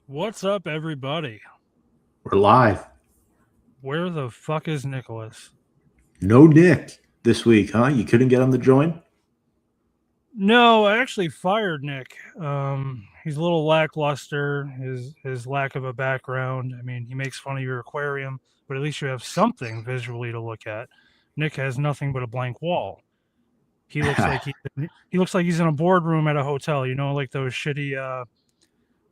What's up, everybody? We're live. Where the fuck is Nicholas? No Nick this week, huh? You couldn't get him to join? No, I actually fired Nick. He's a little lackluster. His lack of a background. I mean, he makes fun of your aquarium, but at least you have something visually to look at. Nick has nothing but a blank wall. He looks like he looks like he's in a boardroom at a hotel. You know, like those shitty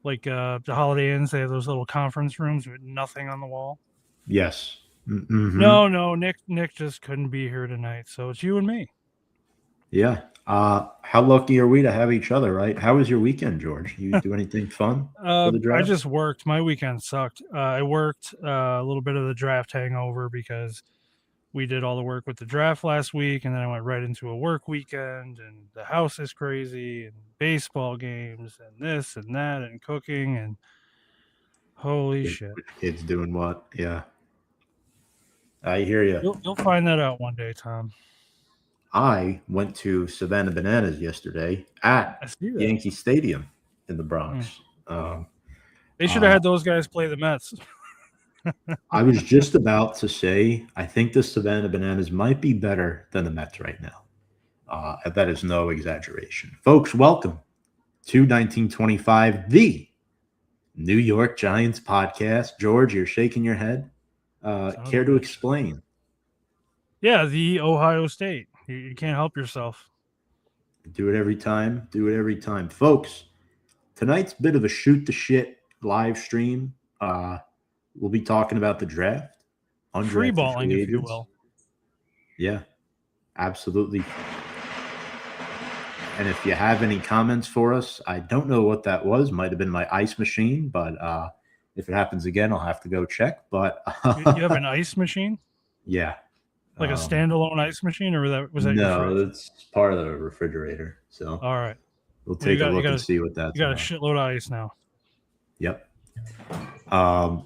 the Holiday Inns. They have those little conference rooms with nothing on the wall. Yes. Mm-hmm. No, Nick just couldn't be here tonight, so it's you and me. Yeah. How lucky are we to have each other, right? How was your weekend, George? You do anything fun for the I draft? just worked. My weekend sucked. I worked a little bit of the draft hangover because we did all the work with the draft last week, and then I went right into a work weekend, and the house is crazy, and baseball games, and this and that, and cooking, and holy shit. Which kid's doing what? Yeah. I hear you. You'll find that out one day, Tom. I went to Savannah Bananas yesterday I at see that. Yankee Stadium in the Mm. Bronx. They should have Uh, had those guys play the Mets. I was just about to say, I think the Savannah Bananas might be better than the Mets right now. That is no exaggeration. Folks, welcome to 1925, the New York Giants podcast. George, you're shaking your head. Son of a Care to bitch. explain? Yeah, the Ohio State. You can't help yourself. Do it every time. Do it every time. Folks, tonight's bit of a shoot the shit live stream. We'll be talking about the draft, Free undrafted balling, free if you agents. will. Yeah, absolutely. And if you have any comments for us, I don't know what that was. Might have been my ice machine, but if it happens again, I'll have to go check. But You have an ice machine? yeah, Like a um, standalone ice machine, or that was that your no, fridge? that's part of the refrigerator. So All right. we'll Well, you take a got you look got and a see what you that's got a about. shitload of ice now. Yep.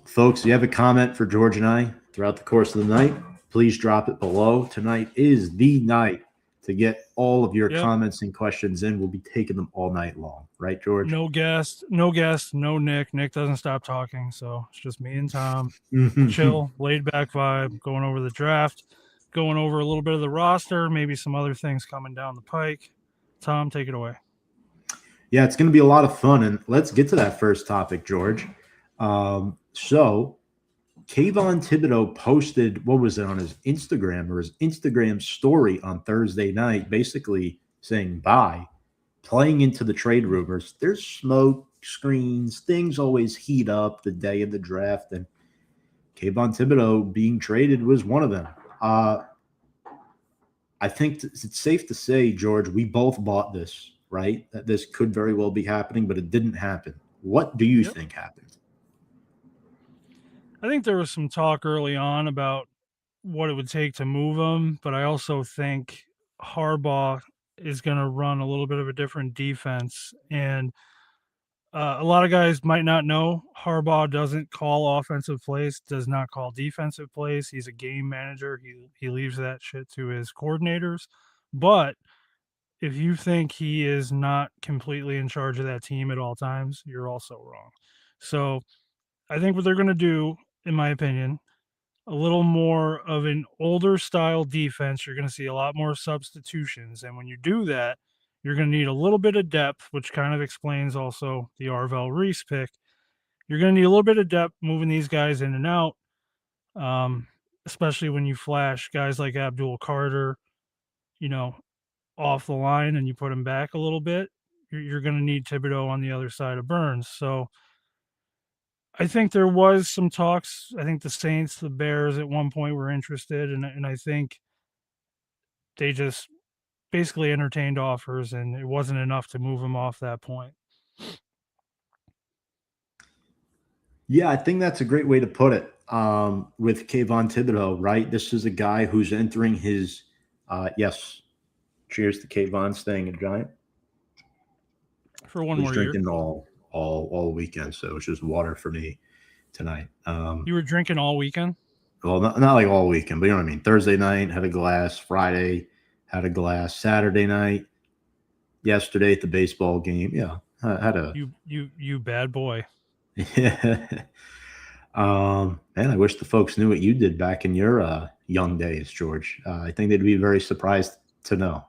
Folks, you have a comment for George and I throughout the course of the night, please drop it below. Tonight is the night to get all of your Yep. comments and questions in. We'll be taking them all night long. Right, George? No Nick. Nick doesn't stop talking, so it's just me and Tom. yeah, Chill, laid back vibe, going over the draft, going over a little bit of the roster, maybe some other things coming down the pike. Tom, take it away. it's going to be a lot of fun. And let's get to that first topic, George. So, Kayvon Thibodeau posted, what was it, on his Instagram or his Instagram story on Thursday night, basically saying bye, playing into the trade rumors. There's smoke screens, things always heat up the day of the draft, and Kayvon Thibodeau being traded was one of them. Uh, I think it's safe to say, George, we both bought this, right? That this could very well be happening, but it didn't happen. What do you Yep. think happened? I think there was some talk early on about what it would take to move him, but I also think Harbaugh is going to run a little bit of a different defense. And a lot of guys might not know Harbaugh doesn't call offensive plays, does not call defensive plays. He's a game manager. He leaves that shit to his coordinators. But if you think he is not completely in charge of that team at all times, you're also wrong. So I think what they're going to do, in my opinion, a little more of an older style defense. You're going to see a lot more substitutions. And when you do that, you're going to need a little bit of depth, which kind of explains also the Arvell Reese pick. You're going to need a little bit of depth moving these guys in and out, um, especially when you flash guys like Abdul Carter, you know, off the line and you put him back a little bit. You're going to need Thibodeau on the other side of Burns. So I think there was some talks. I think the Saints, the Bears at one point were interested, and I think they just basically entertained offers, and it wasn't enough to move him off that point. Yeah, I think that's a great way to put it. With Kayvon Thibodeau, right? This is a guy who's entering his yes. Cheers to Kayvon staying a Giant. For one Was more year. drinking all weekend, so it's just water for me tonight. You were drinking all weekend? Well, not like all weekend, but you know what I mean. Thursday night had a glass. Friday had a glass. Saturday night. Yesterday at the baseball game, yeah, I had a You bad boy. Yeah. Man, I wish the folks knew what you did back in your young days, George. I think they'd be very surprised to know.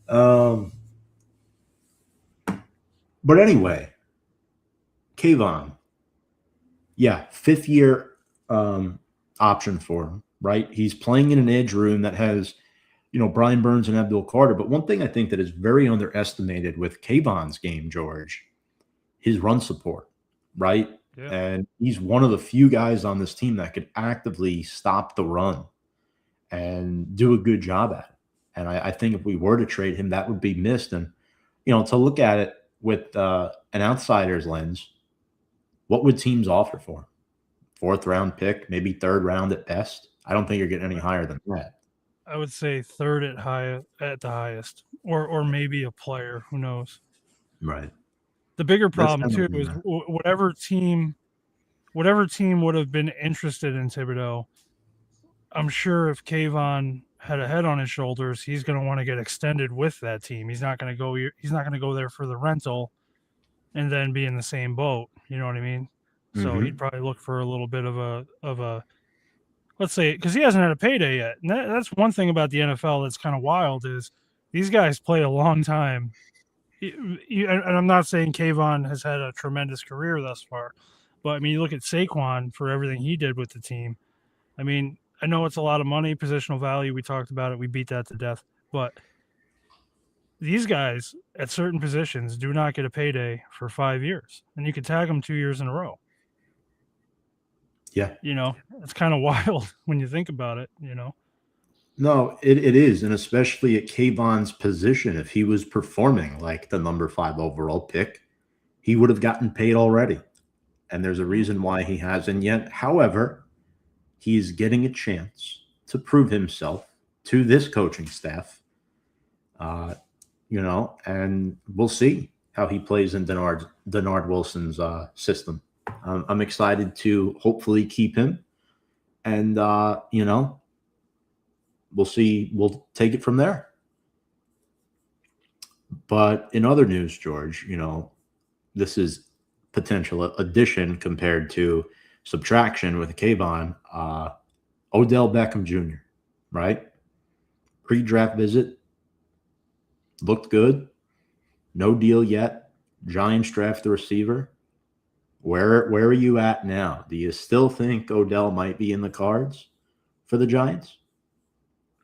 um, but anyway, Kayvon, yeah, fifth year um, option for him, right? He's playing in an edge room that has, Brian Burns and Abdul Carter. But one thing I think that is very underestimated with Kayvon's game, George, his run support, right? Yeah. And he's one of the few guys on this team that could actively stop the run and do a good job at it. And I think if we were to trade him, that would be missed. And, to look at it with an outsider's lens, what would teams offer for him? Fourth round pick, maybe third round at best. I don't think you're getting any higher than that. I would say third at the highest, or maybe a player. Who knows? Right. The bigger That's problem kind of too is whatever team would have been interested in Thibodeau. I'm sure if Kayvon had a head on his shoulders, he's going to want to get extended with that team. He's not going to go. He's not going to go there for the rental and then be in the same boat. You know what I mean? So he'd hmm probably look for a little bit of a let's say because he hasn't had a payday yet. And that's one thing about the NFL that's kind of wild is these guys play a long time. And I'm not saying Kayvon has had a tremendous career thus far, but I mean, you look at Saquon for everything he did with the team. I mean, I know it's a lot of money, positional value. We talked about it. We beat that to death. But these guys at certain positions do not get a payday for 5 years, and you could tag them 2 years in a row. Yeah. It's kind of wild when you think about it. No, it is. And especially at Kayvon's position, if he was performing like the number 5 overall pick, he would have gotten paid already. And there's a reason why he hasn't yet. However, he's getting a chance to prove himself to this coaching staff, and we'll see how he plays in Denard Wilson's system. I'm excited to hopefully keep him, and we'll see. We'll take it from there. But in other news, George, this is potential addition compared to subtraction with Kayvon. Odell Beckham Jr., right? Pre-draft visit, looked good. No deal yet. Giants draft the receiver. Where are you at now? Do you still think Odell might be in the cards for the Giants?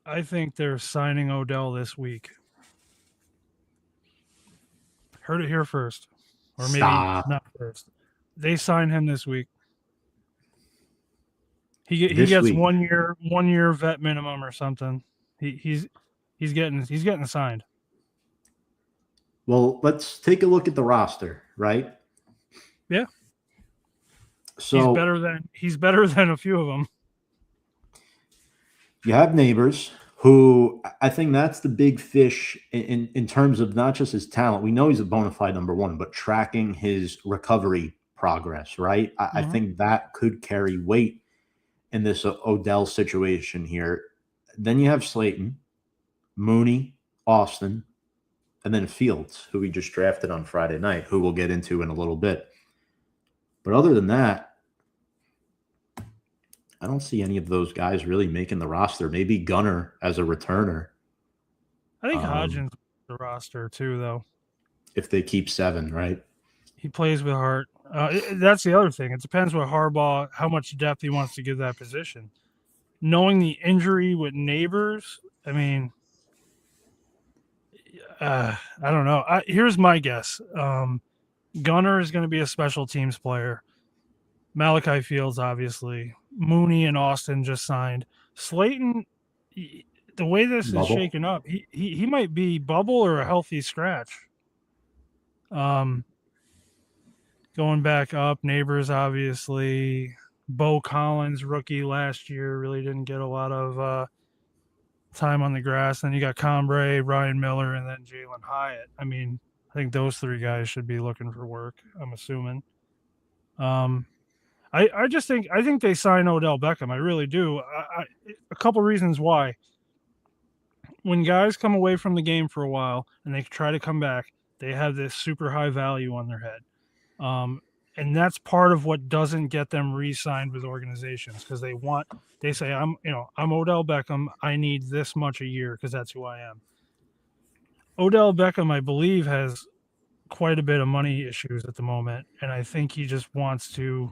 I think they're signing Odell this week. Heard it here first, or maybe Stop. not first. They sign him this week. He This gets week. 1 year vet minimum or something. He's getting signed. Well, let's take a look at the roster, right? Yeah, So he's better than a few of them. you have Neighbors, who I think that's the big fish in terms of not just his talent. We know he's a bona fide number one, but tracking his recovery progress, right? I Mm-hmm. think that could carry weight in this Odell situation here. Then you have Slayton, Mooney, Austin, and then Fields, who we just drafted on Friday night, who we'll get into in a little bit. But other than that, I don't see any of those guys really making the roster. Maybe Gunner as a returner. I think Um, Hodgins the roster too, though. if they keep 7, right? He plays with heart. That's the other thing. It depends what Harbaugh, how much depth he wants to give that position. Knowing the injury with Neighbors, I mean, I don't know. Here's my guess. Gunner is going to be a special teams player. Malachi Fields, obviously. Mooney and Austin just signed. Slayton, the way this is Bubble. shaken up, he might be bubble or a healthy scratch. Going back up, Neighbors, obviously. Bo Collins, rookie last year, really didn't get a lot of time on the grass. Then you got Combre, Ryan Miller, and then Jalen Hyatt. I mean, I think those three guys should be looking for work, I'm assuming. Um, I think they sign Odell Beckham. I really do. A couple reasons why. When guys come away from the game for a while and they try to come back, they have this super high value on their head. Um, and that's part of what doesn't get them re-signed with organizations because they say I'm Odell Beckham. I need this much a year because that's who I am. Odell Beckham, I believe, has quite a bit of money issues at the moment, and I think he just wants to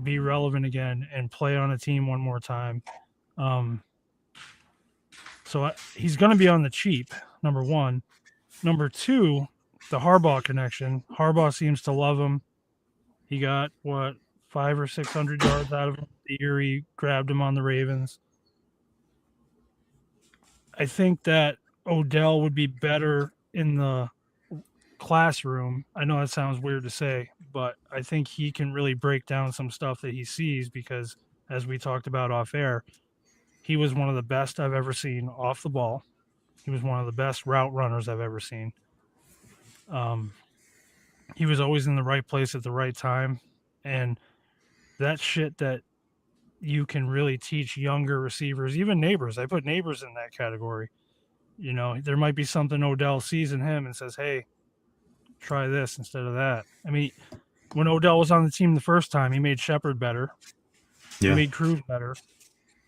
be relevant again and play on a team one more time. Um, he's going to be on the cheap. Number one. Number two, the Harbaugh connection. Harbaugh seems to love him. He got what 500 or 600 yards out of him the year he grabbed him on the Ravens. I think that Odell would be better in the classroom. I know that sounds weird to say, but I think he can really break down some stuff that he sees because, as we talked about off air, he was one of the best I've ever seen off the ball. He was one of the best route runners I've ever seen. Um, he was always in the right place at the right time. And that shit that you can really teach younger receivers, even Neighbors. I put Neighbors in that category. There might be something Odell sees in him and says, hey, try this instead of that. I mean, when Odell was on the team the first time, he made Shepard better. He Yeah. made Cruz better.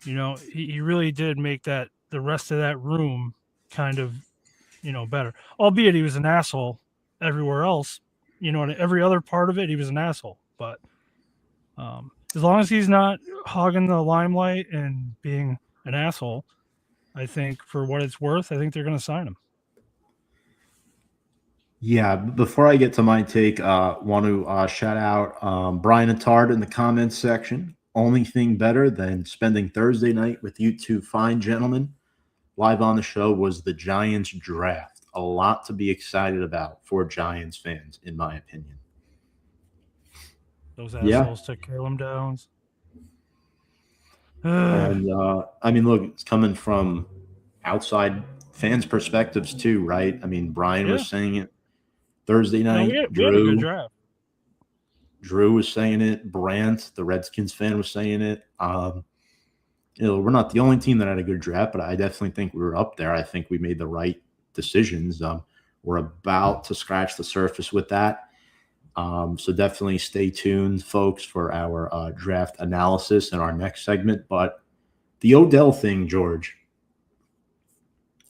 He really did make the rest of that room kind of, better. Albeit he was an asshole everywhere else. And every other part of it, he was an asshole. But as long as he's not hogging the limelight and being an asshole, I think for what it's worth, I think they're going to sign him. Yeah, before I get to my take, want to shout out Brian Attard in the comments section. Only thing better than spending Thursday night with you two fine gentlemen live on the show was the Giants draft. A lot to be excited about for Giants fans, in my opinion. Those Yeah. assholes took Caleb Downs. And I mean, look, it's coming from outside fans' perspectives too, right? I mean, Brian Yeah. was saying it Thursday No, night. we had a good draft. Drew was saying it. Brandt, the Redskins fan, was saying it. We're not the only team that had a good draft, but I definitely think we were up there. I think we made the right decisions. We're about to scratch the surface with that. So definitely stay tuned, folks, for our draft analysis in our next segment. But the Odell thing, George,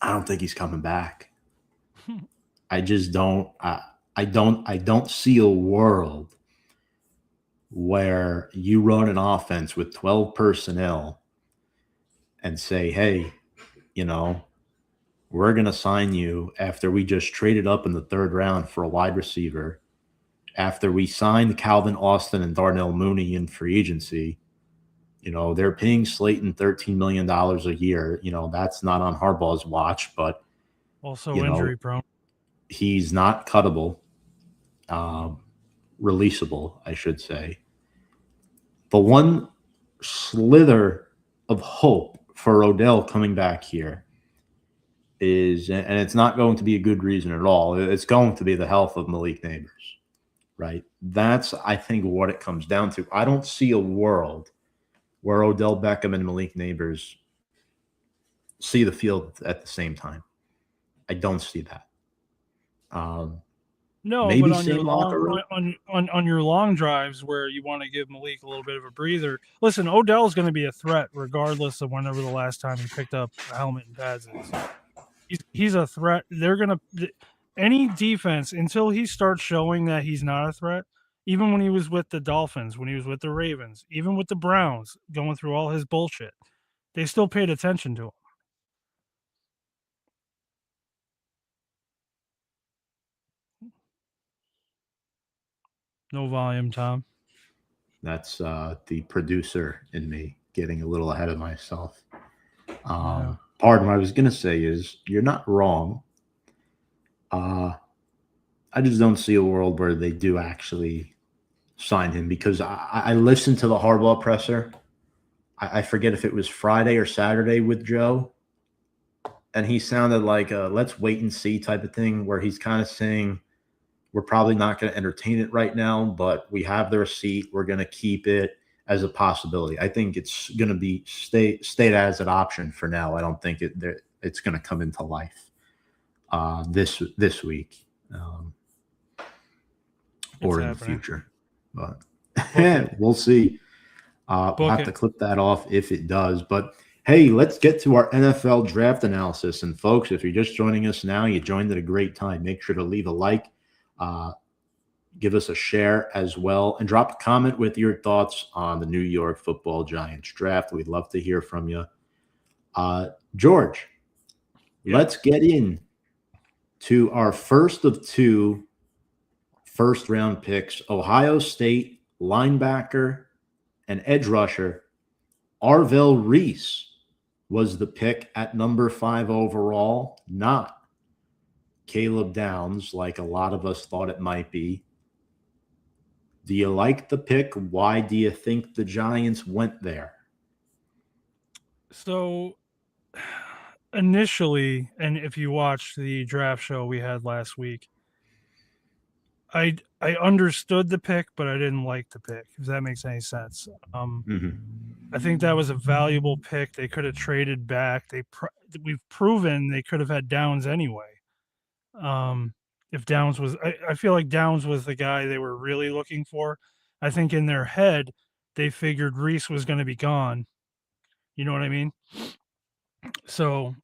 I don't think he's coming back. I just don't. I don't see a world where you run an offense with 12 personnel and say, hey, we're going to sign you after we just traded up in the third round for a wide receiver, after we signed Calvin Austin and Darnell Mooney in free agency. They're paying Slayton $13 million a year. That's not on Harbaugh's watch, but also injury prone. He's not cuttable, releasable, I should say. The one slither of hope for Odell coming back here is, and it's not going to be a good reason at all, it's going to be the health of Malik Neighbors, right? That's, I think, what it comes down to. I don't see a world where Odell Beckham and Malik Neighbors see the field at the same time. I don't see that. No, Maybe but on your same locker room. on your long drives where you want to give Malik a little bit of a breather. Listen, Odell's going to be a threat regardless of whenever the last time he picked up a helmet and pads is. He's a threat. They're going to any defense until he starts showing that he's not a threat. Even when he was with the Dolphins, when he was with the Ravens, even with the Browns, going through all his bullshit, they still paid attention to him. No volume, Tom. That's the producer in me getting a little ahead of myself. Yeah. Pardon, what I was going to say is you're not wrong. I just don't see a world where they do actually sign him because I listened to the Harbaugh presser. I forget if it was Friday or Saturday with Joe, and he sounded like a let's wait and see type of thing where he's kind of saying we're probably not going to entertain it right now, but we have the receipt. We're going to keep it as a possibility. I think it's going to be stayed as an option for now. I don't think it's going to come into life this week. It's or in the happening. future. But Book it. we'll see. We'll Book have it. to clip that off if it does. But hey, let's get to our NFL draft analysis. And folks, if you're just joining us now, you joined at a great time. Make sure to leave a like, uh, give us a share as well, and drop a comment with your thoughts on the New York Football Giants draft. We'd love to hear from you. George, Yep. let's get in to our first of two first round picks. Ohio State linebacker and edge rusher Arvell Reese was the pick at number 5 overall, not Caleb Downs, like a lot of us thought it might be. Do you like the pick? Why do you think the Giants went there? So initially, and if you watched the draft show we had last week, I understood the pick, but I didn't like the pick. If that makes any sense. Mm-hmm. I think that was a valuable pick. They could have traded back. We've proven they could have had Downs anyway. Um, if Downs was, I feel like Downs was the guy they were really looking for. I think in their head they figured Reese was going to be gone. You know what I mean? So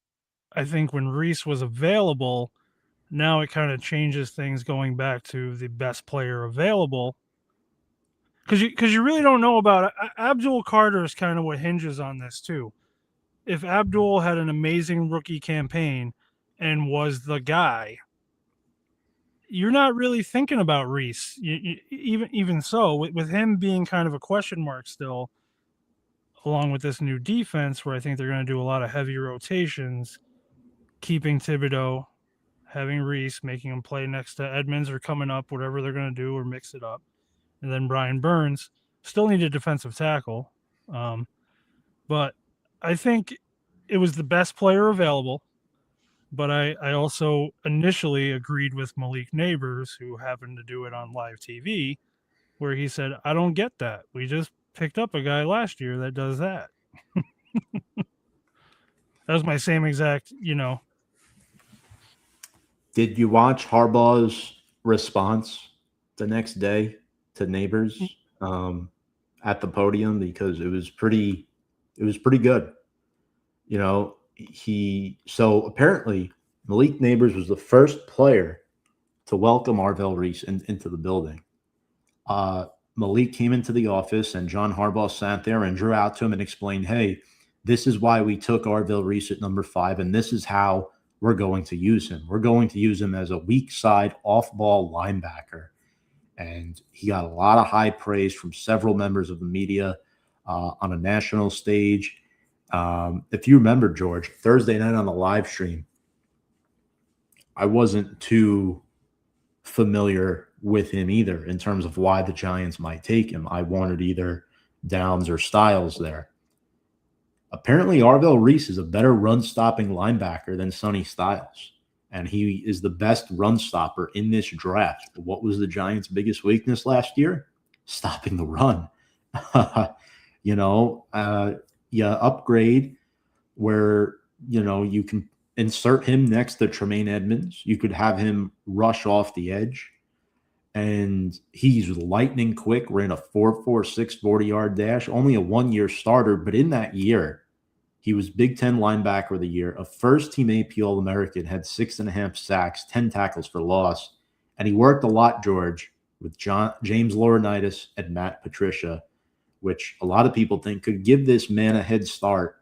I think when Reese was available, now it kind of changes things going back to the best player available because you really don't know about Abdul Carter is kind of what hinges on this too. If Abdul had an amazing rookie campaign and was the guy, you're not really thinking about Reese. Even so, with him being kind of a question mark still, along with this new defense, where I think they're going to do a lot of heavy rotations, keeping Thibodeau, having Reese, making him play next to Edmonds or coming up, whatever they're going to do, or mix it up, and then Brian Burns still needed defensive tackle, um, but I think it was the best player available. But I also initially agreed with Malik Neighbors, who happened to do it on live TV, where he said, I don't get that. We just picked up a guy last year that does that. That was my same exact, Did you watch Harbaugh's response the next day to neighbors at the podium? Because it was pretty good. You know, so apparently Malik Neighbors was the first player to welcome Arvell Reese into the building. Uh, Malik came into the office and John Harbaugh sat there and drew out to him and explained, hey, this is why we took Arvell Reese at number 5, and this is how we're going to use him. We're going to use him as a weak side off ball linebacker. And he got a lot of high praise from several members of the media on a national stage. If you remember, George, Thursday night on the live stream, I wasn't too familiar with him either in terms of why the Giants might take him. I wanted either Downs or Styles there. Apparently, Arvell Reese is a better run stopping linebacker than Sonny Styles, and he is the best run stopper in this draft. What was the Giants' biggest weakness last year? Stopping the run. You upgrade where you can insert him next to Tremaine Edmonds. You could have him rush off the edge, and he's lightning quick. Ran a 4.46 40-yard dash, only a 1-year starter, but in that year, he was Big Ten linebacker of the year, a first-team AP All-American, had 6.5 sacks, 10 tackles for loss, and he worked a lot, George, with James Laurinaitis and Matt Patricia, which a lot of people think could give this man a head start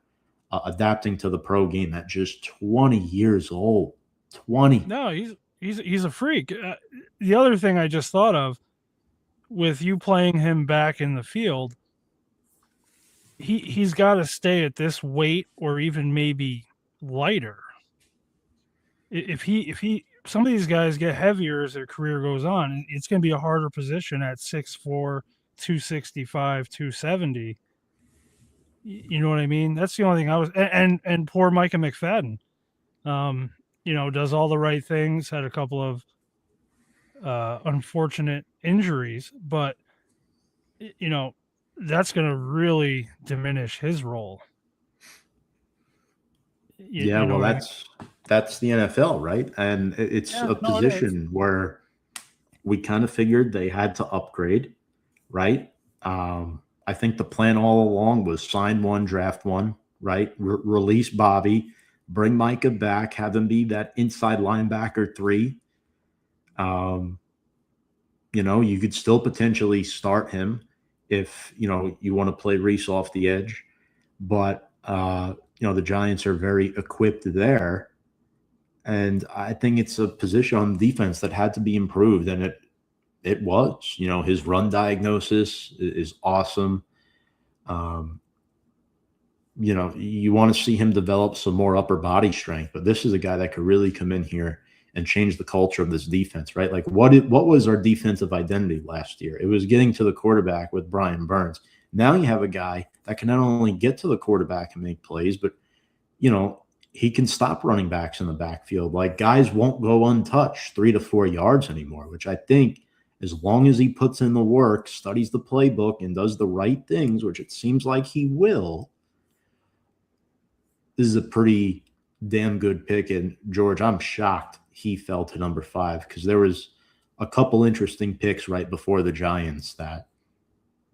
adapting to the pro game at just 20 years old. 20. no, he's a freak. The other thing I just thought of with you playing him back in the field, he's got to stay at this weight or even maybe lighter. If he some of these guys get heavier as their career goes on, it's going to be a harder position at 6'4", 265, 270. You know what I mean? That's the only thing I was and poor Micah McFadden. Um, does all the right things, had a couple of unfortunate injuries, but you know, that's going to really diminish his role. Yeah, You know well, what I mean? that's the NFL, right? And it's Yeah, a no, it is. position where we kind of figured they had to upgrade, right? I think the plan all along was sign one, draft one, right? Release Bobby, bring Micah back, have him be that inside linebacker three. Um, you could still potentially start him if you want to play Reese off the edge, but the Giants are very equipped there, and I think it's a position on defense that had to be improved, and it was. His run diagnosis is awesome. Um, you want to see him develop some more upper body strength, but this is a guy that could really come in here and change the culture of this defense, right? Like what was our defensive identity last year? It was getting to the quarterback with Brian Burns. Now you have a guy that can not only get to the quarterback and make plays, but he can stop running backs in the backfield. Like guys won't go untouched 3 to 4 yards anymore, which I think as long as he puts in the work, studies the playbook, and does the right things, which it seems like he will, this is a pretty damn good pick. And George, I'm shocked he fell to number 5 because there was a couple interesting picks right before the Giants that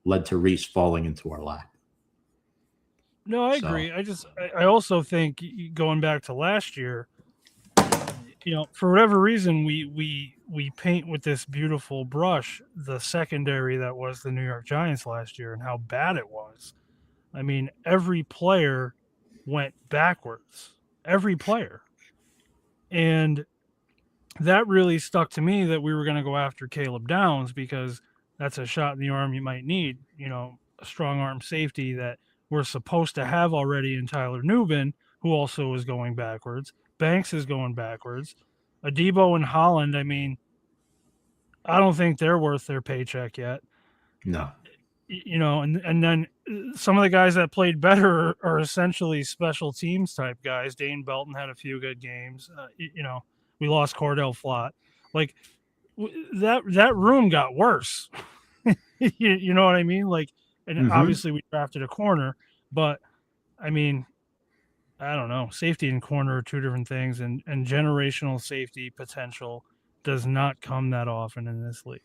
led to Reese falling into our lap. No, I So, agree. I also think going back to last year, for whatever reason, we paint with this beautiful brush the secondary that was the New York Giants last year and how bad it was. I mean, every player went backwards. Every player. And that really stuck to me that we were going to go after Caleb Downs because that's a shot in the arm you might need, a strong arm safety that we're supposed to have already in Tyler Nubin, who also is going backwards. Banks is going backwards. Adebo and Holland, I mean, I don't think they're worth their paycheck yet. no. And then some of the guys that played better are essentially special teams type guys. Dane Belton had a few good games. We lost Cordell Flott. Like that room got worse. You know what I mean? Like, and Mm-hmm. obviously we drafted a corner, but I mean, I don't know. Safety and corner are two different things, and generational safety potential does not come that often in this league.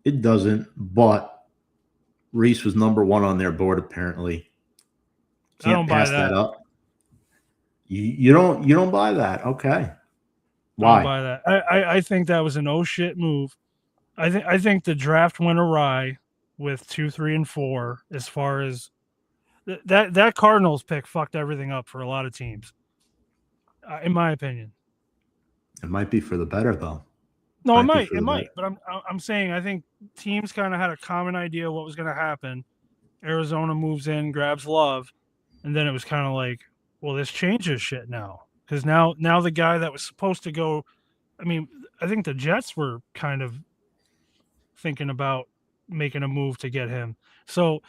It doesn't, but Reese was number 1 on their board apparently. I Can't don't buy pass that that. up. You don't buy that. Okay. I don't Why? buy that. I think that was an oh shit move. I think the draft went awry with 2, 3, and 4 as far as that Cardinals pick fucked everything up for a lot of teams, in my opinion. It might be for the better though. No, it Might be might, for it the might, better. but I'm saying I think teams kind of had a common idea what was going to happen. Arizona moves in, grabs Love, and then it was kind of like, well, this changes shit now because now the guy that was supposed to go, I mean, I think the Jets were kind of thinking about making a move to get him. So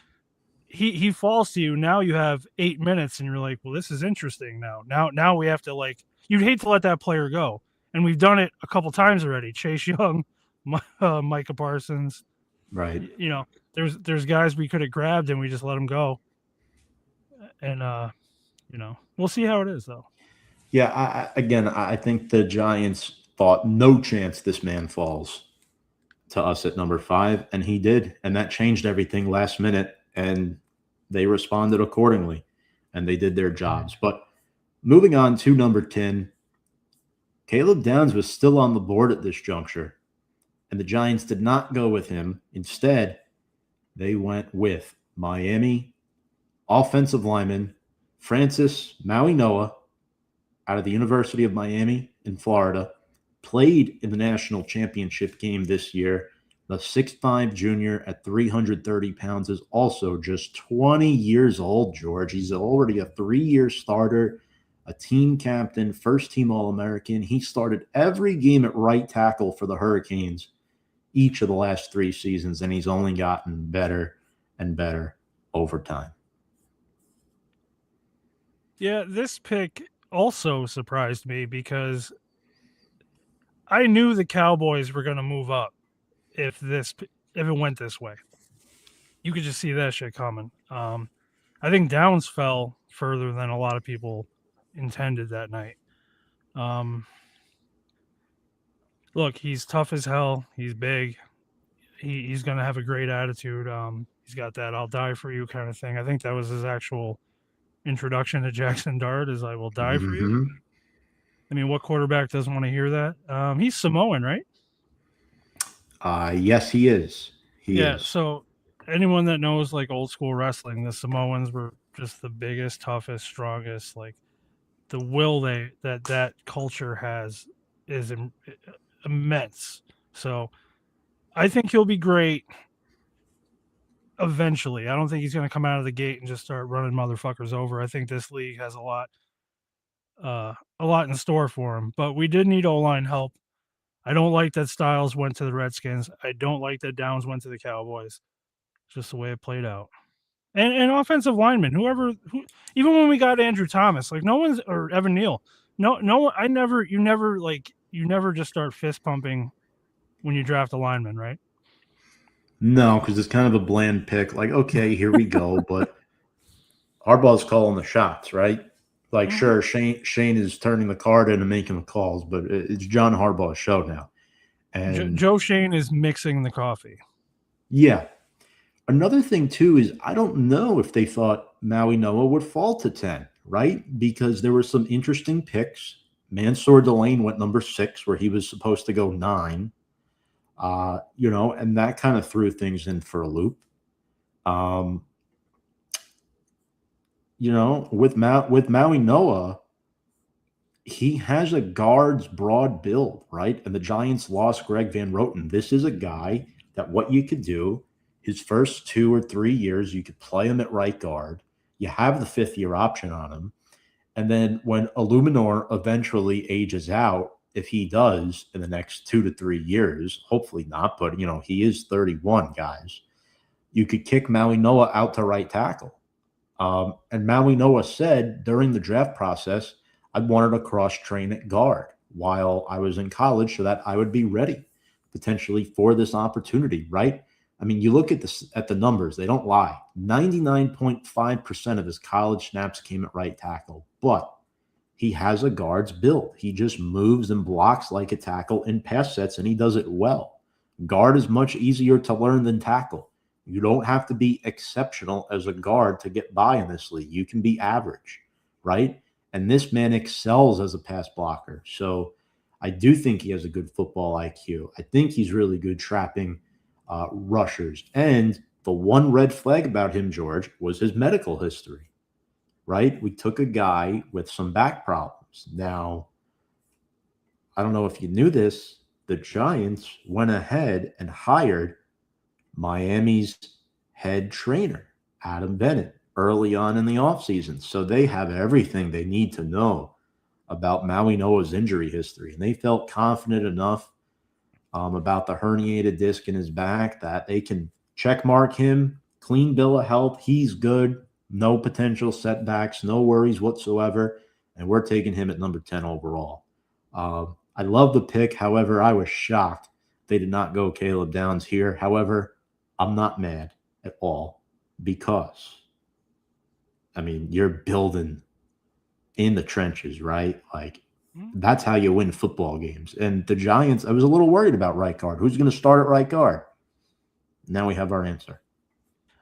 he falls to you. Now you have 8 minutes, and you're like, well, this is interesting. Now we have to like. You'd hate to let that player go, and we've done it a couple times already. Chase Young, Micah Parsons. Right. There's guys we could have grabbed, and we just let them go. And we'll see how it is though. Yeah, again, I think the Giants thought no chance this man falls to us at number 5, and he did, and that changed everything last minute, and they responded accordingly, and they did their jobs. But moving on to number 10, Caleb Downs was still on the board at this juncture, and the Giants did not go with him. Instead, they went with Miami offensive lineman Francis Maui Noah out of the University of Miami in Florida, played in the national championship game this year. The 6'5 junior at 330 pounds is also just 20 years old, George. He's already a 3-year starter, a team captain, first team All American. He started every game at right tackle for the Hurricanes each of the last 3 seasons, and he's only gotten better and better over time. Yeah, this pick also surprised me because I knew the Cowboys were going to move up if it went this way. You could just see that shit coming. I think Downs fell further than a lot of people intended that night. Um, Look, he's tough as hell. He's big. He's gonna have a great attitude. He's got that "I'll die for you" kind of thing. I think that was his actual introduction to Jackson Dart is "I will die for you." Hmm. I mean, what quarterback doesn't want to hear that? He's Samoan, right? Yes, he is. He Yeah. is. So anyone that knows like old school wrestling, the Samoans were just the biggest, toughest, strongest. Like the will that culture has is immense. So I think he'll be great eventually. I don't think he's going to come out of the gate and just start running motherfuckers over. I think this league has a lot in store for him. But we did need O line help. I don't like that Styles went to the Redskins. I don't like that Downs went to the Cowboys. Just the way it played out. And offensive linemen, even when we got Andrew Thomas, like no one's or Evan Neal, no, I never, you never just start fist pumping when you draft a lineman, right? No, because it's kind of a bland pick. Like, okay, here we go. But Harbaugh's calling the shots, right? Like, Mm-hmm. sure, Shane is turning the card in and making the calls, but it's John Harbaugh's show now. And Joe Shane is mixing the coffee. yeah, another thing too is I don't know if they thought Maui Noah would fall to 10, right? Because there were some interesting picks. Mansour Delane went number 6, where he was supposed to go 9. And that kind of threw things in for a loop. Um, with Maui Noah, he has a guard's broad build, right? And the Giants lost Greg Van Roten. This is a guy that what you could do his first 2 or 3 years, you could play him at right guard. You have the 5th year option on him. And then when Illuminor eventually ages out, if he does in the next 2 to 3 years, hopefully not, but he is 31, guys. You could kick Maui Noah out to right tackle. And Maui Noah said during the draft process, I wanted to cross train at guard while I was in college so that I would be ready potentially for this opportunity, right? I mean, you look at the numbers, they don't lie. 99.5% of his college snaps came at right tackle, but he has a guard's build. He just moves and blocks like a tackle in pass sets, and he does it well. Guard is much easier to learn than tackle. You don't have to be exceptional as a guard to get by in this league. You can be average, right? And this man excels as a pass blocker. So I do think he has a good football IQ. I think he's really good trapping rushers. And the one red flag about him, George, was his medical history, right? We took a guy with some back problems. Now, I don't know if you knew this, the Giants went ahead and hired Miami's head trainer, Adam Bennett, early on in the offseason. So they have everything they need to know about Maui Noah's injury history. And they felt confident enough about the herniated disc in his back that they can check mark him, clean bill of health. He's good, no potential setbacks, no worries whatsoever. And we're taking him at number 10 overall. I love the pick. However, I was shocked they did not go Caleb Downs here. However, I'm not mad at all because, I mean, you're building in the trenches, right? Like, Mhm. that's how you win football games. And the Giants, I was a little worried about right guard. Who's going to start at right guard? Now we have our answer.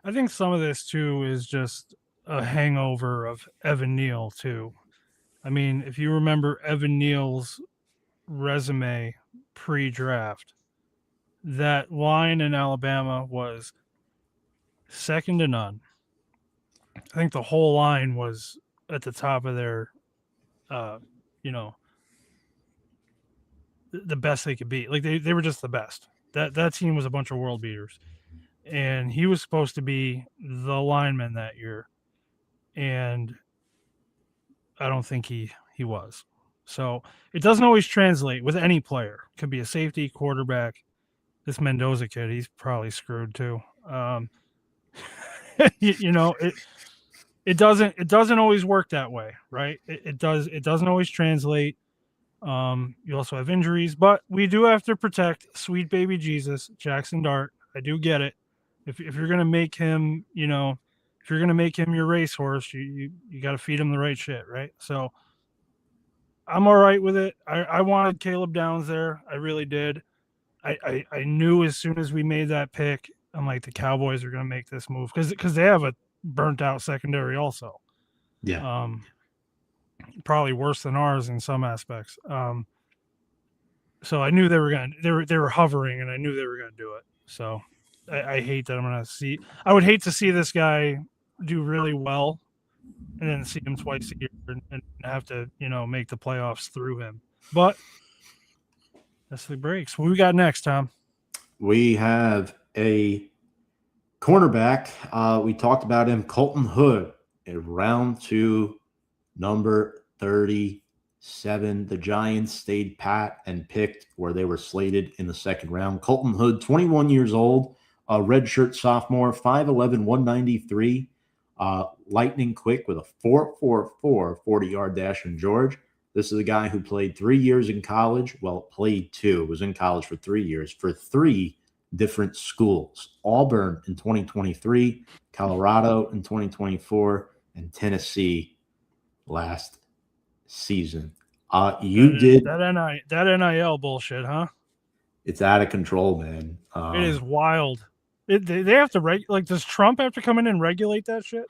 I think some of this too is just a hangover of Evan Neal too. I mean, if you remember Evan Neal's resume pre-draft, that line in Alabama was second to none. I think the whole line was at the top of their, uh, you know, the best they could be. Like they were just the best. That team was a bunch of world beaters, and he was supposed to be the lineman that year, and I don't think he was. So it doesn't always translate with any player. Could be a safety, quarterback. This Mendoza kid, he's probably screwed too. You know, it doesn't always work that way, right? It doesn't always translate. You also have injuries, but we do have to protect sweet baby Jesus, Jackson Dart. I do get it. If you're gonna make him, if you're gonna make him your racehorse, you got to feed him the right shit, right? So I'm all right with it. I wanted Caleb Downs there. I really did. I knew as soon as we made that pick, I'm like the Cowboys are going to make this move because they have a burnt out secondary also. Yeah. Um, Probably worse than ours in some aspects. So I knew they were hovering, and I knew they were going to do it. So I hate that I'm going to see. I would hate to see this guy do really well and then see him twice a year and have to make the playoffs through him. But that's the breaks. What we got next, Tom? We have a cornerback. We talked about him, Colton Hood, in round 2, number 37. The Giants stayed pat and picked where they were slated in the second round. Colton Hood, 21 years old, a redshirt sophomore, 5'11", 193, lightning quick with a 4.44 40-yard dash from George. This is a guy who played 3 years in college. Well, played 2, was in college for 3 years, for 3 different schools. Auburn in 2023, Colorado in 2024, and Tennessee last season. You did. That NIL bullshit, huh? It's out of control, man. It is wild. They have to does Trump have to come in and regulate that shit?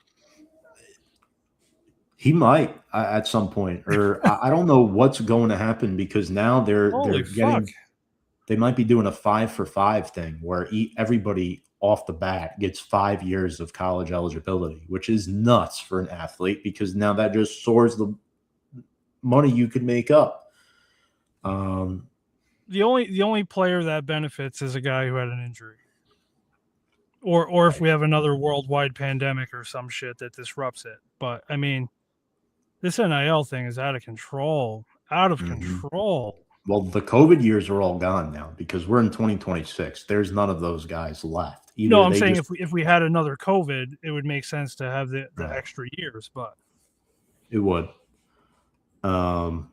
He might at some point, or I don't know what's going to happen because now they're Holy fuck. getting. They might be doing a 5-for-5 thing where everybody off the bat gets 5 years of college eligibility, which is nuts for an athlete because now that just soars the money you could make up. The only player that benefits is a guy who had an injury, or if we have another worldwide pandemic or some shit that disrupts it. But I mean, this NIL thing is out of control. Out of control. Well, the COVID years are all gone now because we're in 2026. There's none of those guys left. No, I'm saying if we had another COVID, it would make sense to have the Right. extra years, but it would. But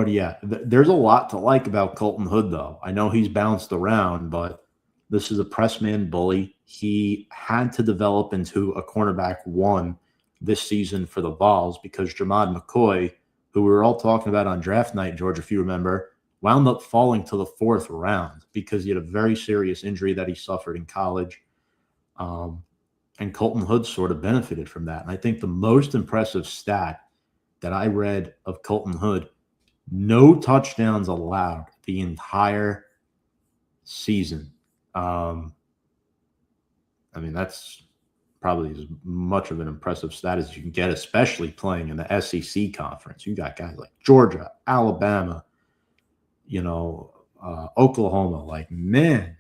yeah, there's a lot to like about Colton Hood, though. I know he's bounced around, but this is a press man bully. He had to develop into a cornerback 1 this season for the Vols because Jermod McCoy, who we were all talking about on draft night, George, if you remember, wound up falling to the 4th round because he had a very serious injury that he suffered in college. And Colton Hood sort of benefited from that. And I think the most impressive stat that I read of Colton Hood, no touchdowns allowed the entire season. I mean, that's probably as much of an impressive stat as you can get, especially playing in the SEC conference. You got guys like Georgia, Alabama, Oklahoma. Like, man,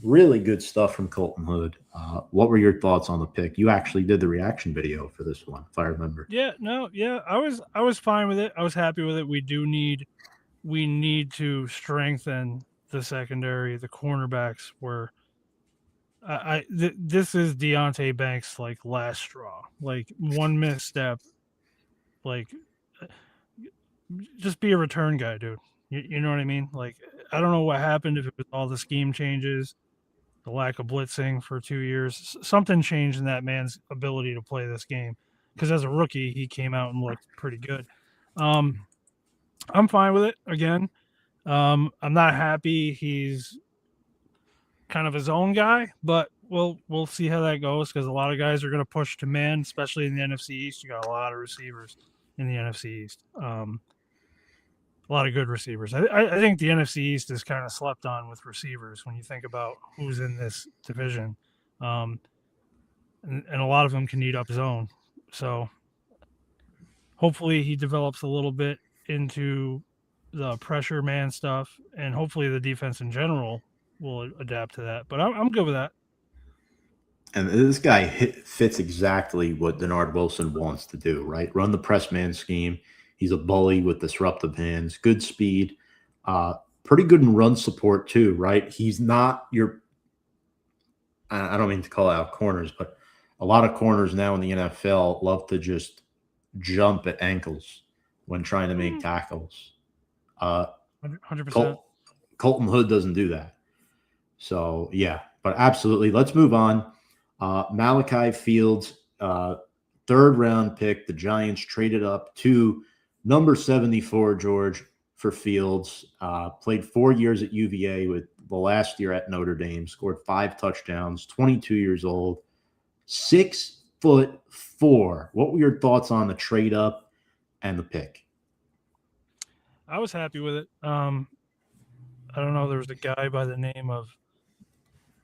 really good stuff from Colton Hood. What were your thoughts on the pick? You actually did the reaction video for this one, if I remember. Yeah, I was fine with it. I was happy with it. We need to strengthen the secondary, the cornerbacks. Where this is Deontay Banks' like last straw. Like one misstep, like just be a return guy, dude. You know what I mean? Like I don't know what happened if it was all the scheme changes, the lack of blitzing for 2 years. Something changed in that man's ability to play this game. Because as a rookie, he came out and looked pretty good. I'm fine with it. Again, I'm not happy he's kind of his own guy, but we'll see how that goes because a lot of guys are going to push to man, especially in the NFC East. You got a lot of receivers in the NFC East. A lot of good receivers. I think the NFC East is kind of slept on with receivers when you think about who's in this division. And a lot of them can eat up zone. So hopefully he develops a little bit into the pressure man stuff, and hopefully the defense in general will adapt to that. But I'm good with that. And this guy fits exactly what Denard Wilson wants to do, right? Run the press man scheme. He's a bully with disruptive hands, good speed, pretty good in run support too, right? He's not your – I don't mean to call out corners, but a lot of corners now in the NFL love to just jump at ankles when trying to make tackles. 100%. Colton Hood doesn't do that. So, yeah, but absolutely. Let's move on. Malachi Fields third round pick. The Giants traded up to number 74, George, for Fields. Played 4 years at UVA with the last year at Notre Dame. Scored 5 touchdowns, 22 years old, 6'4". What were your thoughts on the trade up and the pick? I was happy with it. I don't know. There was a guy by the name of,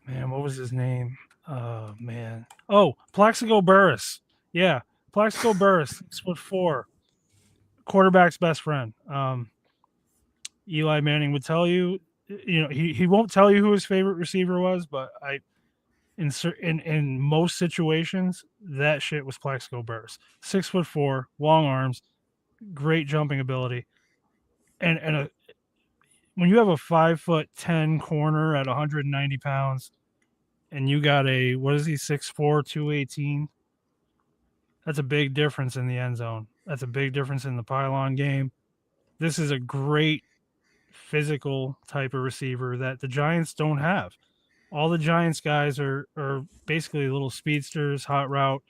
man, what was his name? Man. Oh, Plaxico Burris. Yeah, Plaxico Burris, 6'4", quarterback's best friend. Eli Manning would tell you, he won't tell you who his favorite receiver was, but in most situations, that shit was Plaxico Burris. 6'4", long arms, great jumping ability, and when you have a 5'10" corner at 190 pounds, and you got a, what is he, 6'4", 218. That's a big difference in the end zone. That's a big difference in the pylon game. This is a great physical type of receiver that the Giants don't have. All the Giants guys are basically little speedsters, hot route,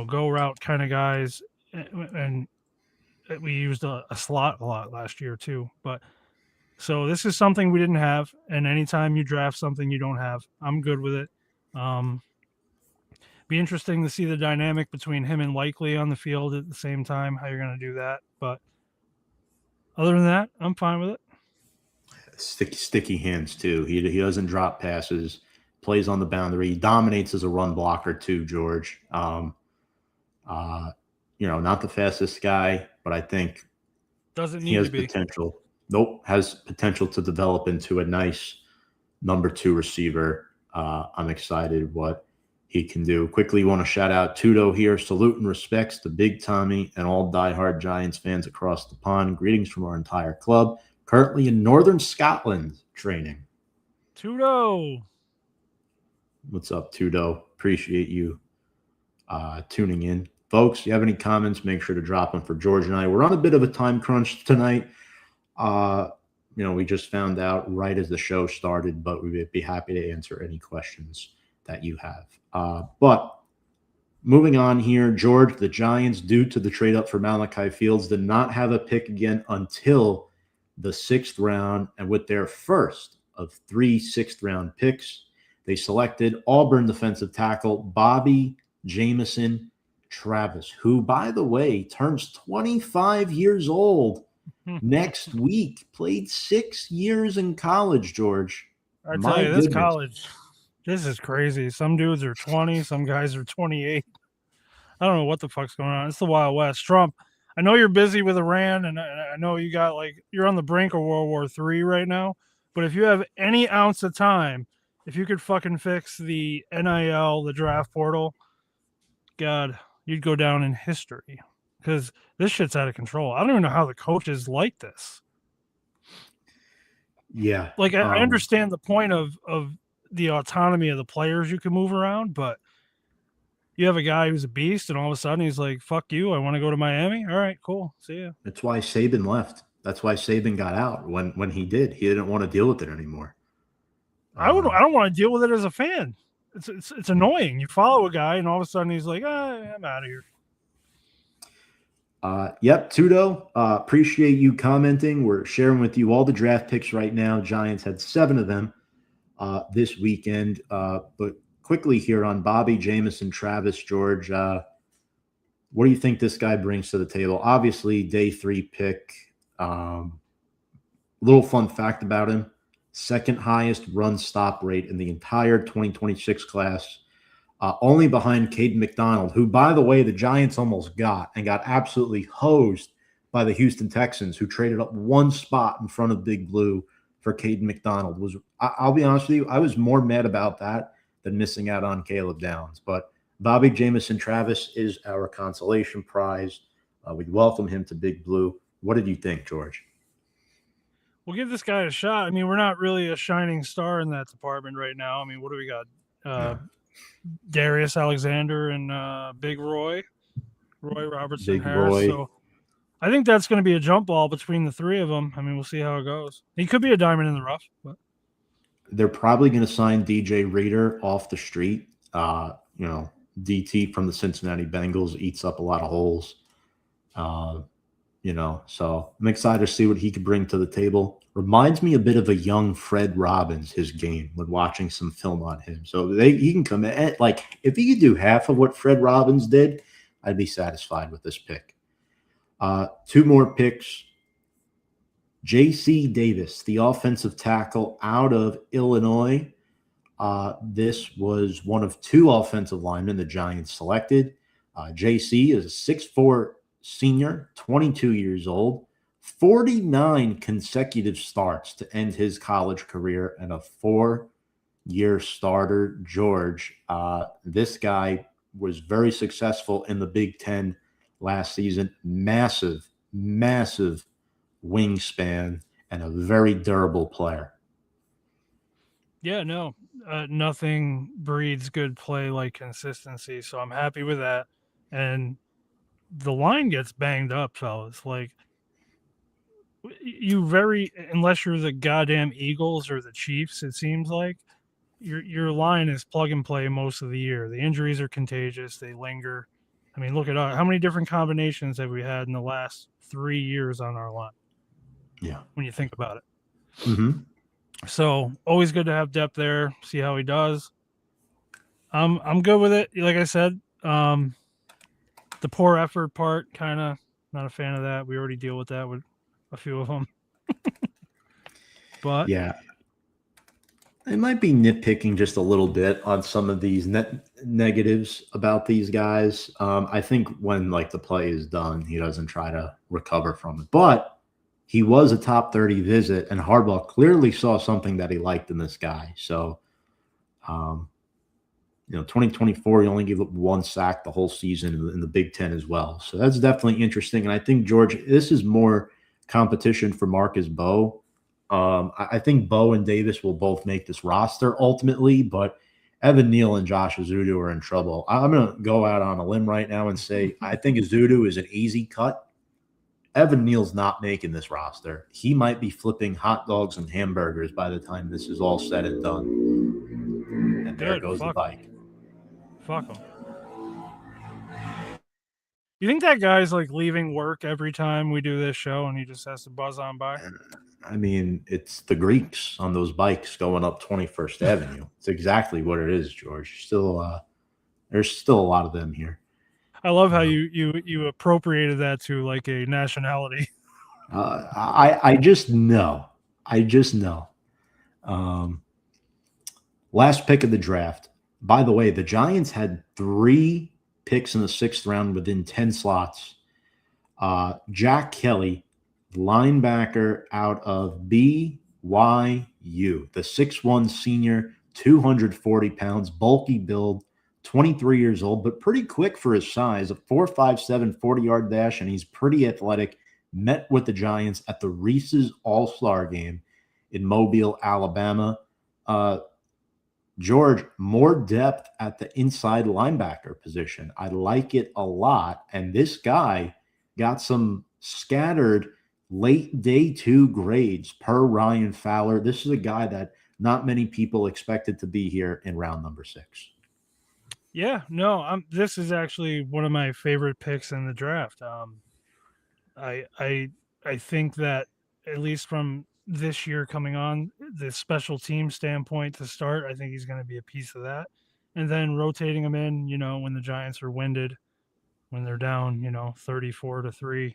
go route kind of guys, and we used a slot a lot last year too. But so this is something we didn't have, and anytime you draft something you don't have, I'm good with it. Be interesting to see the dynamic between him and Likely on the field at the same time, how you're going to do that. But other than that, I'm fine with it. Sticky hands too. He doesn't drop passes, plays on the boundary, he dominates as a run blocker too, George. Not the fastest guy, but I think doesn't need he has to be. potential. Nope, has potential to develop into a nice number 2 receiver. I'm excited what he can do. Quickly want to shout out Tudo here. Salute and respects to Big Tommy and all diehard Giants fans across the pond. Greetings from our entire club. Currently in northern Scotland training. Tudo. What's up, Tudo? Appreciate you tuning in. Folks, you have any comments, make sure to drop them for George and I. We're on a bit of a time crunch tonight. We just found out right as the show started, but we'd be happy to answer any questions that you have. But moving on here, George, the Giants, due to the trade up for Malachi Fields, did not have a pick again until the 6th round. And with their first of 3 6th-round picks, they selected Auburn defensive tackle Bobby Jamison Travis, who, by the way, turns 25 years old next week. Played 6 years in college, George. I tell you, this college, this is crazy. Some dudes are 20, some guys are 28. I don't know what the fuck's going on. It's the Wild West. Trump, I know you're busy with Iran, and I know you got, you're on the brink of World War III right now, but if you have any ounce of time, if you could fucking fix the NIL, the draft portal, God, you'd go down in history, because this shit's out of control. I don't even know how the coaches like this. Yeah. I understand the point of the autonomy of the players you can move around, but you have a guy who's a beast, and all of a sudden he's like, fuck you, I want to go to Miami. All right, cool. See ya. That's why Saban left. That's why Saban got out when he did. He didn't want to deal with it anymore. I don't want to deal with it as a fan. It's annoying. You follow a guy, and all of a sudden he's like, I'm out of here. Yep, Tudo, appreciate you commenting. We're sharing with you all the draft picks right now. Giants had 7 of them this weekend. But quickly here on Bobby Jamison Travis, George, what do you think this guy brings to the table? Obviously, day 3 pick. Little fun fact about him: 2nd highest run stop rate in the entire 2026 class. Only behind Caden McDonald, who, by the way, the Giants almost got absolutely hosed by the Houston Texans, who traded up 1 spot in front of Big Blue for Caden McDonald. I'll be honest with you, I was more mad about that than missing out on Caleb Downs. But Bobby Jamison Travis is our consolation prize. We welcome him to Big Blue. What did you think, George? We'll give this guy a shot. I mean, we're not really a shining star in that department right now. I mean, what do we got? Darius Alexander and Big Roy Robertson Harris. So I think that's going to be a jump ball between the 3 of them. I mean, we'll see how it goes. He could be a diamond in the rough, but they're probably going to sign DJ Reader off the street. DT from the Cincinnati Bengals eats up a lot of holes. So I'm excited to see what he could bring to the table. Reminds me a bit of a young Fred Robbins, his game, when watching some film on him. So he can come in, like, if he could do half of what Fred Robbins did, I'd be satisfied with this pick. Two more picks. J.C. Davis, the offensive tackle out of Illinois. This was one of two offensive linemen the Giants selected. JC is a 6'4 senior, 22 years old, 49 consecutive starts to end his college career, and a 4-year starter. George, this guy was very successful in the Big Ten last season. Massive, massive wingspan and a very durable player. Yeah, no, nothing breeds good play like consistency. So I'm happy with that. And the line gets banged up, fellas. Like, unless you're the goddamn Eagles or the Chiefs, it seems like your line is plug and play most of the year. The injuries are contagious; they linger. I mean, look at how many different combinations have we had in the last 3 years on our line? Yeah. When you think about it. Mm-hmm. So always good to have depth there. See how he does. I'm good with it. Like I said, the poor effort part, kind of not a fan of that. We already deal with that with a few of them. But yeah, it might be nitpicking just a little bit on some of these negatives about these guys. I think when like the play is done, he doesn't try to recover from it. But he was a top 30 visit, and Harbaugh clearly saw something that he liked in this guy. So, 2024, he only gave up 1 sack the whole season in the Big Ten as well. So that's definitely interesting. And I think, George, this is more competition for Marcus Bowe. I think Bowe and Davis will both make this roster ultimately, but Evan Neal and Josh Azudu are in trouble. I'm going to go out on a limb right now and say I think Azudu is an easy cut. Evan Neal's not making this roster. He might be flipping hot dogs and hamburgers by the time this is all said and done. And there goes the bike. Fuck him. You think that guy's like leaving work every time we do this show and he just has to buzz on by? I mean, it's the Greeks on those bikes going up 21st Avenue. It's exactly what it is, George. There's still a lot of them here. I love how you appropriated that to like a nationality. I just know. Last pick of the draft. By the way, the Giants had 3 picks in the 6th round within 10 slots. Jack Kelly, linebacker out of BYU, the 6'1 senior, 240 pounds, bulky build, 23 years old, but pretty quick for his size, a 4.57 40-yard dash, and he's pretty athletic. Met with the Giants at the Reese's All-Star game in Mobile, Alabama. George, more depth at the inside linebacker position. I like it a lot. And this guy got some scattered late day 2 grades per Ryan Fowler. This is a guy that not many people expected to be here in round number 6. Yeah, no, this is actually one of my favorite picks in the draft. I think that at least from this year coming on, the special team standpoint to start, I think he's going to be a piece of that. And then rotating him in, when the Giants are winded, when they're down, 34-3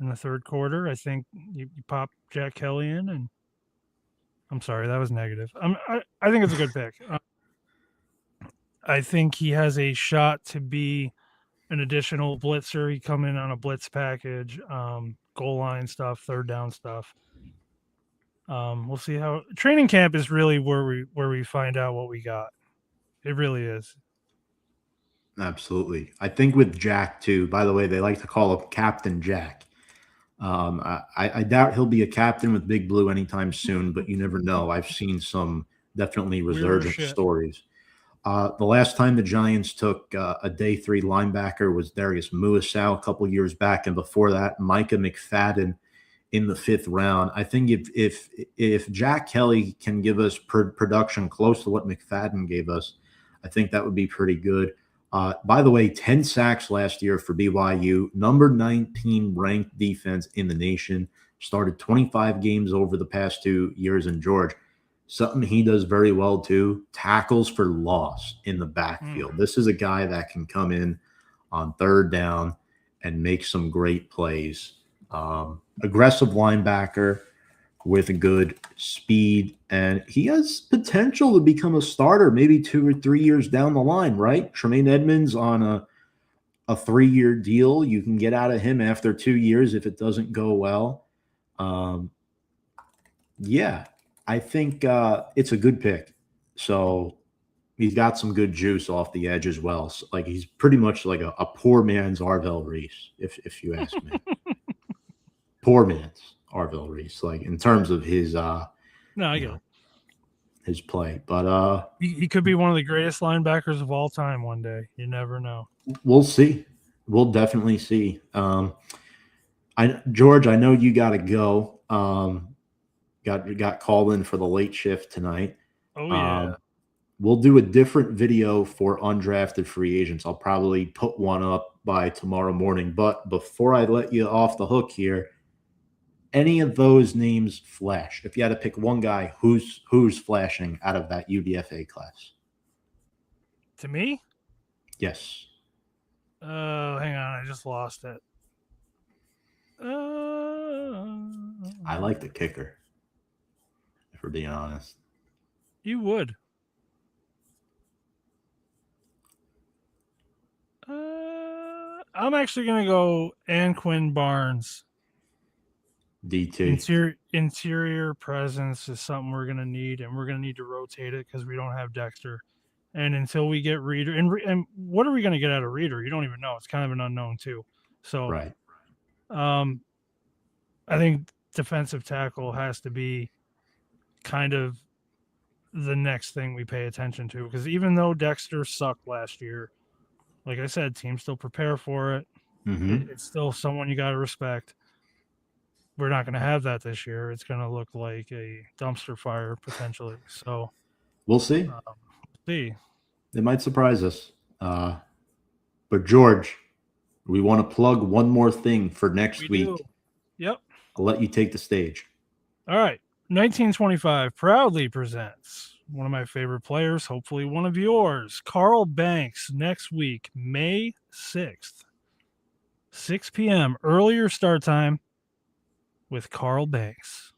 in the 3rd quarter, I think you pop Jack Kelly in, and I'm sorry, that was negative. I think it's a good pick. I think he has a shot to be an additional blitzer. He come in on a blitz package, goal line stuff, 3rd down stuff. We'll see how training camp is really where we find out what we got. It really is. Absolutely. I think with Jack too, by the way, they like to call him Captain Jack. I doubt he'll be a captain with Big Blue anytime soon, but you never know. I've seen some definitely resurgent stories. The last time the Giants took a day 3 linebacker was Darius Muasau a couple years back, and before that, Micah McFadden in the 5th round. I think if Jack Kelly can give us production close to what McFadden gave us, I think that would be pretty good. By the way, 10 sacks last year for BYU, number 19 ranked defense in the nation. Started 25 games over the past 2 years in George. Something he does very well too, tackles for loss in the backfield. This is a guy that can come in on third down and make some great plays. Aggressive linebacker with good speed, and he has potential to become a starter maybe 2 or 3 years down the line, right? Tremaine Edmonds on a 3-year deal. You can get out of him after 2 years if it doesn't go well. Yeah, I think it's a good pick. So he's got some good juice off the edge as well. So, like, he's pretty much like a poor man's Arvell Reese, if you ask me. Poor man's Arvell Reese, like in terms of his No, I get it. His play. But He could be one of the greatest linebackers of all time one day. You never know. we'll see. We'll definitely see. George, I know you got to go. Got called in for the late shift tonight. Oh yeah. We'll do a different video for undrafted free agents. I'll probably put one up by tomorrow morning. But before I let you off the hook here, any of those names flash? If you had to pick one guy, who's flashing out of that UDFA class? To me? Yes. Hang on, I just lost it. I like the kicker, if we're being honest. You would. I'm actually gonna go Anquin Barnes. DT. Interior presence is something we're gonna need, and we're gonna need to rotate it because we don't have Dexter. And until we get Reader, and what are we gonna get out of Reader? You don't even know. It's kind of an unknown too. So, Right. I think defensive tackle has to be kind of the next thing we pay attention to, because even though Dexter sucked last year, like I said, teams still prepare for it. Mm-hmm. It's still someone you got to respect. We're not going to have that this year. It's going to look like a dumpster fire potentially. So We'll see. See. It might surprise us. But George, we want to plug one more thing for next week. Do. Yep. I'll let you take the stage. All right. 1925 proudly presents one of my favorite players, hopefully one of yours, Carl Banks, next week, May 6th, 6 p.m. Earlier start time with Carl Banks.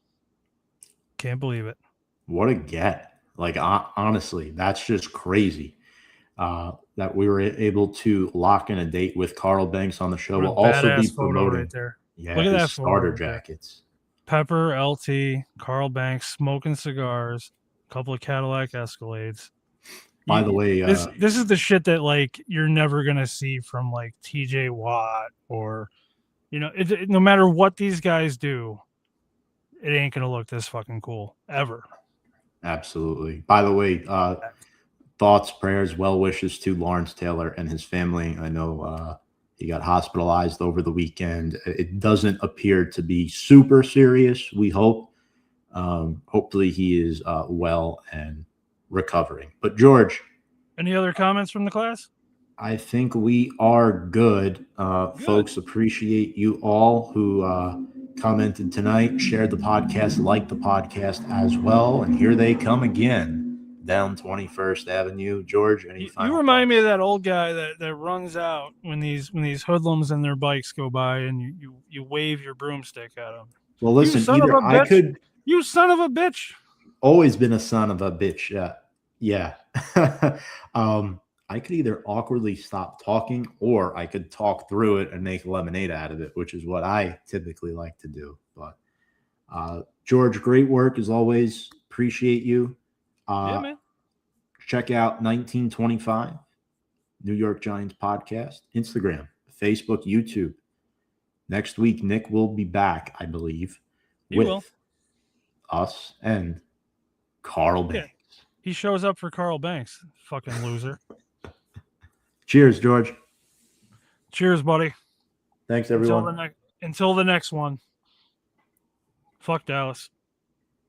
Can't believe it. What a get. Like, honestly, that's just crazy that we were able to lock in a date with Carl Banks on the show. We'll also be promoting right there. Yeah, Look at his that starter right jackets. Pepper, LT, Carl Banks, smoking cigars, a couple of Cadillac Escalades. By the way, this is the shit that like you're never gonna see from like TJ Watt or, no matter what these guys do, it ain't gonna look this fucking cool ever. Absolutely. By the way, thoughts, prayers, well wishes to Lawrence Taylor and his family. I know he got hospitalized over the weekend. It doesn't appear to be super serious, we hope. Hopefully he is well and recovering. But George, any other comments from the class? I think we are good. Folks, appreciate you all who commented tonight, shared the podcast, liked the podcast as well. And here they come again down 21st Avenue. George, any final You remind thoughts? me of that old guy that runs out when these hoodlums and their bikes go by, and you wave your broomstick at them. Well, listen, You son of a bitch. Always been a son of a bitch. Yeah. I could either awkwardly stop talking or I could talk through it and make lemonade out of it, which is what I typically like to do. But George, great work as always. Appreciate you. Yeah, man. Check out 1925 New York Giants podcast, Instagram, Facebook, YouTube. Next week, Nick will be back, I believe, with us and Carl Banks. He shows up for Carl Banks, fucking loser. Cheers, George. Cheers, buddy. Thanks, everyone. Until the next one. Fuck Dallas.